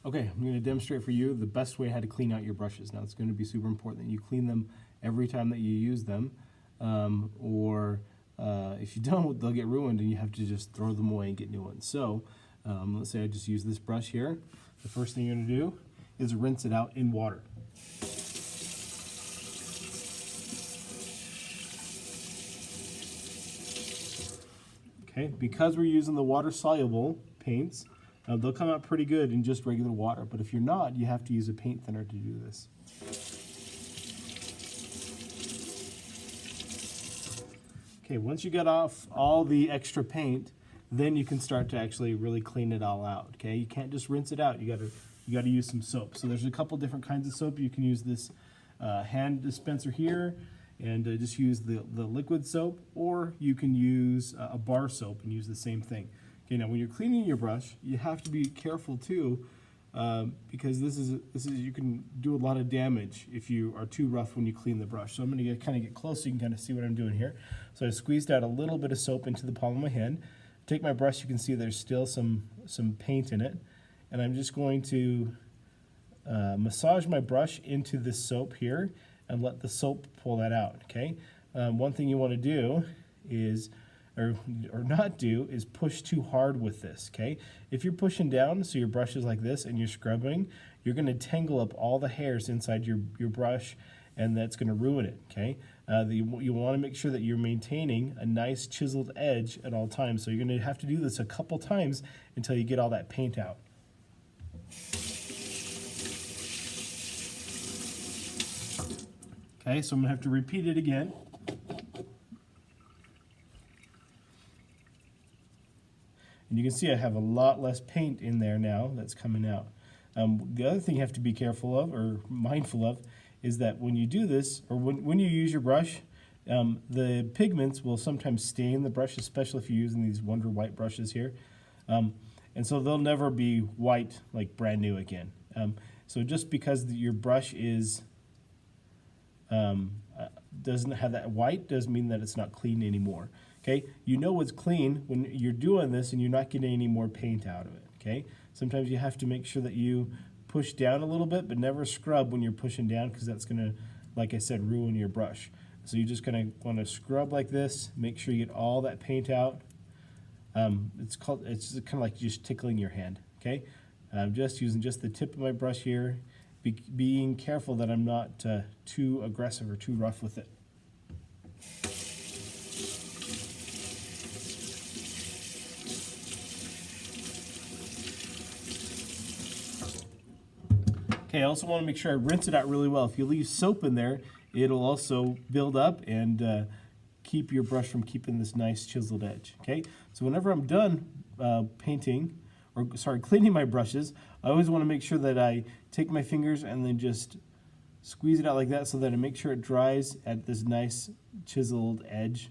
Okay, I'm going to demonstrate for you the best way how to clean out your brushes. Now, it's going to be super important that you clean them every time that you use them, or if you don't, they'll get ruined and you have to just throw them away and get new ones. So, let's say I just use this brush here. The first thing you're going to do is rinse it out in water. Okay, because we're using the water-soluble paints, they'll come out pretty good in just regular water, but if you're not, you have to use a paint thinner to do this. Okay, once you get off all the extra paint, then you can start to actually really clean it all out. Okay, you can't just rinse it out. You gotta use some soap. So there's a couple different kinds of soap. You can use this hand dispenser here, and just use the liquid soap, or you can use a bar soap and use the same thing. Okay, now when you're cleaning your brush, you have to be careful too, because this is you can do a lot of damage if you are too rough when you clean the brush. So I'm going to kind of get close so you can kind of see what I'm doing here. So I squeezed out a little bit of soap into the palm of my hand. Take my brush, you can see there's still some paint in it, and I'm just going to massage my brush into this soap here and let the soap pull that out. Okay, one thing you want to do is or not do is push too hard with this. Okay, if you're pushing down so your brush is like this and you're scrubbing, you're going to tangle up all the hairs inside your brush, and that's going to ruin it. Okay, you want to make sure that you're maintaining a nice chiseled edge at all times, so you're going to have to do this a couple times until you get all that paint out. Okay, so I'm going to have to repeat it again. And you can see I have a lot less paint in there now that's coming out. The other thing you have to be careful of, or mindful of, is that when you do this, or when you use your brush, the pigments will sometimes stain the brush, especially if you're using these Wonder White brushes here. And so they'll never be white, like brand new again. So just because your brush is doesn't have that white doesn't mean that it's not clean anymore. Okay, you know it's clean when you're doing this and you're not getting any more paint out of it. Okay, sometimes you have to make sure that you push down a little bit, but never scrub when you're pushing down, because that's going to, like I said, ruin your brush. So you're just going to want to scrub like this, make sure you get all that paint out. It's kind of like just tickling your hand. Okay, I'm just using just the tip of my brush here, being careful that I'm not too aggressive or too rough with it. Okay, I also want to make sure I rinse it out really well. If you leave soap in there, it'll also build up and keep your brush from keeping this nice chiseled edge. Okay, so whenever I'm done cleaning my brushes, I always want to make sure that I take my fingers and then just squeeze it out like that, so that I make sure it dries at this nice chiseled edge.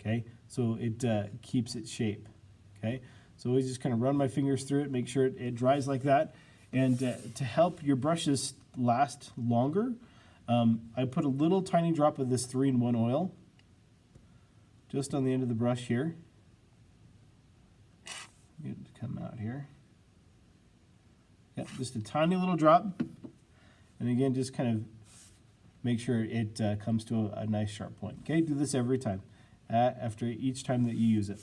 Okay, so it keeps its shape. Okay, so always just kind of run my fingers through it, make sure it dries like that. And to help your brushes last longer, I put a little tiny drop of this 3-in-1 oil just on the end of the brush here. Get it to come out here. Yep, just a tiny little drop. And again, just kind of make sure it comes to a nice sharp point. Okay, do this every time, after each time that you use it.